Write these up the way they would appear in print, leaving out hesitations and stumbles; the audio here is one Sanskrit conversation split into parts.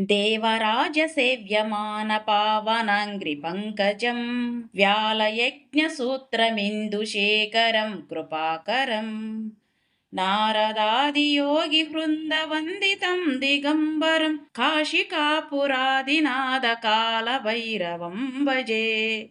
देवराजसेव्यमानपावनाङ्घ्रिपङ्कजं व्यालयज्ञसूत्रमिन्दुशेखरं कृपाकरम् नारदादियोगिवृन्दवन्दितं दिगम्बरं काशिकापुरादिनाथकालभैरवं भजे।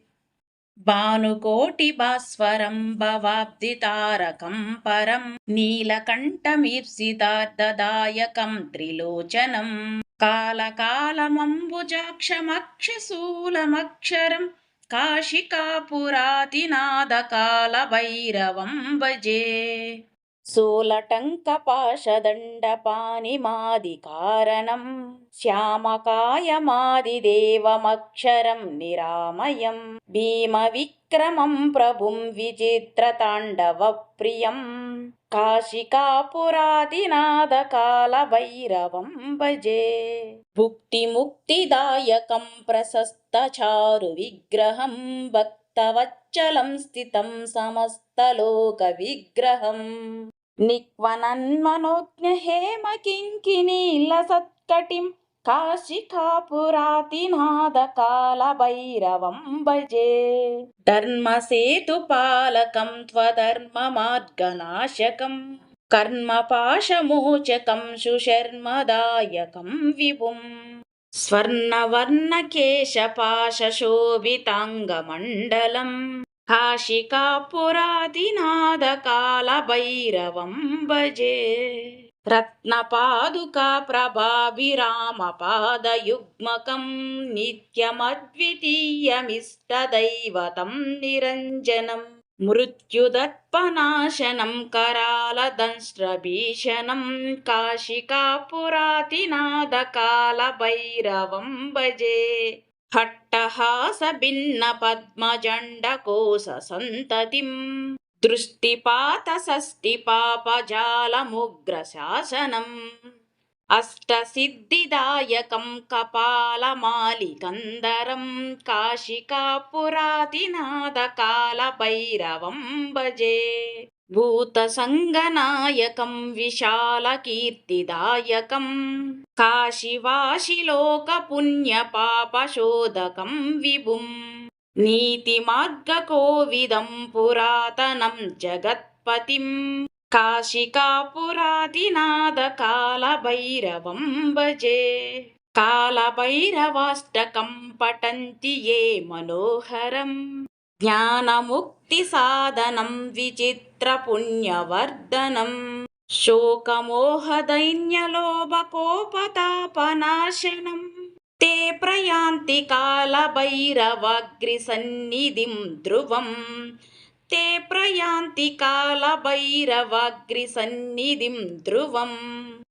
भानुकोटिभास्वरं भवाब्धितारकं परं नीलकण्ठमीप्सितार्धदायकं त्रिलोचनं कालकालमम्बुजाक्षमक्षशूलमक्षरं काशिकापुरादिनाथकालभैरवं भजे। सोलटङ्कपाशदण्डपाणिमादिकारणं श्यामकायमादिदेवमक्षरं निरामयं भीमविक्रमं प्रभुं विचित्रताण्डवप्रियं काशिकापुरादिनाथकालभैरवं भजे। भुक्तिमुक्तिदायकं प्रशस्तचारुविग्रहं भक्तवत्सलं स्थितं समस्तलोकविग्रहम् निक्वनन्मनोज्ञहेमकिङ्किणीलसत्कटिं काशिकापुरादिनाथकालभैरवं भजे। धर्मसेतुपालकं त्वधर्ममार्गनाशकं कर्मपाशमोचकं सुशर्मदायकं विभुम् स्वर्णवर्णकेशपाशशोभिताङ्गमण्डलं काशिकापुरादिनाथकालभैरवं भजे। रत्नपादुकाप्रभाभिरामपादयुग्मकं नित्यमद्वितीयमिष्टदैवतं निरञ्जनम् मृत्युदत्पनाशनं करालदंष्ट्रभीषणं काशिकापुरादिनाथकालभैरवं भजे। हट्टहासभिन्नपद्मजण्डकोशसन्ततिं दृष्टिपातषष्टिपापजालमुग्रशासनम् अष्टसिद्धिदायकं कपालमालिकन्धरं काशिकापुरादिनाथकालभैरवं भजे। भूतसङ्गनायकं विशालकीर्तिदायकं काशीवासिलोकपुण्यपापशोधकं विभुम् नीतिमार्गकोविदं पुरातनं जगत्पतिं काशिकापुरादिनाथकालभैरवं भजे। कालभैरवाष्टकं पठन्ति ये मनोहरं ज्ञानमुक्तिसाधनं विचित्रपुण्यवर्धनं शोकमोहदैन्यलोभकोपतापनाशनं ते प्रयान्ति कालभैरवाग्रिसन्निधिं ध्रुवम् ते प्रयान्ति कालभैरवाग्रिसन्निधिं ध्रुवम्।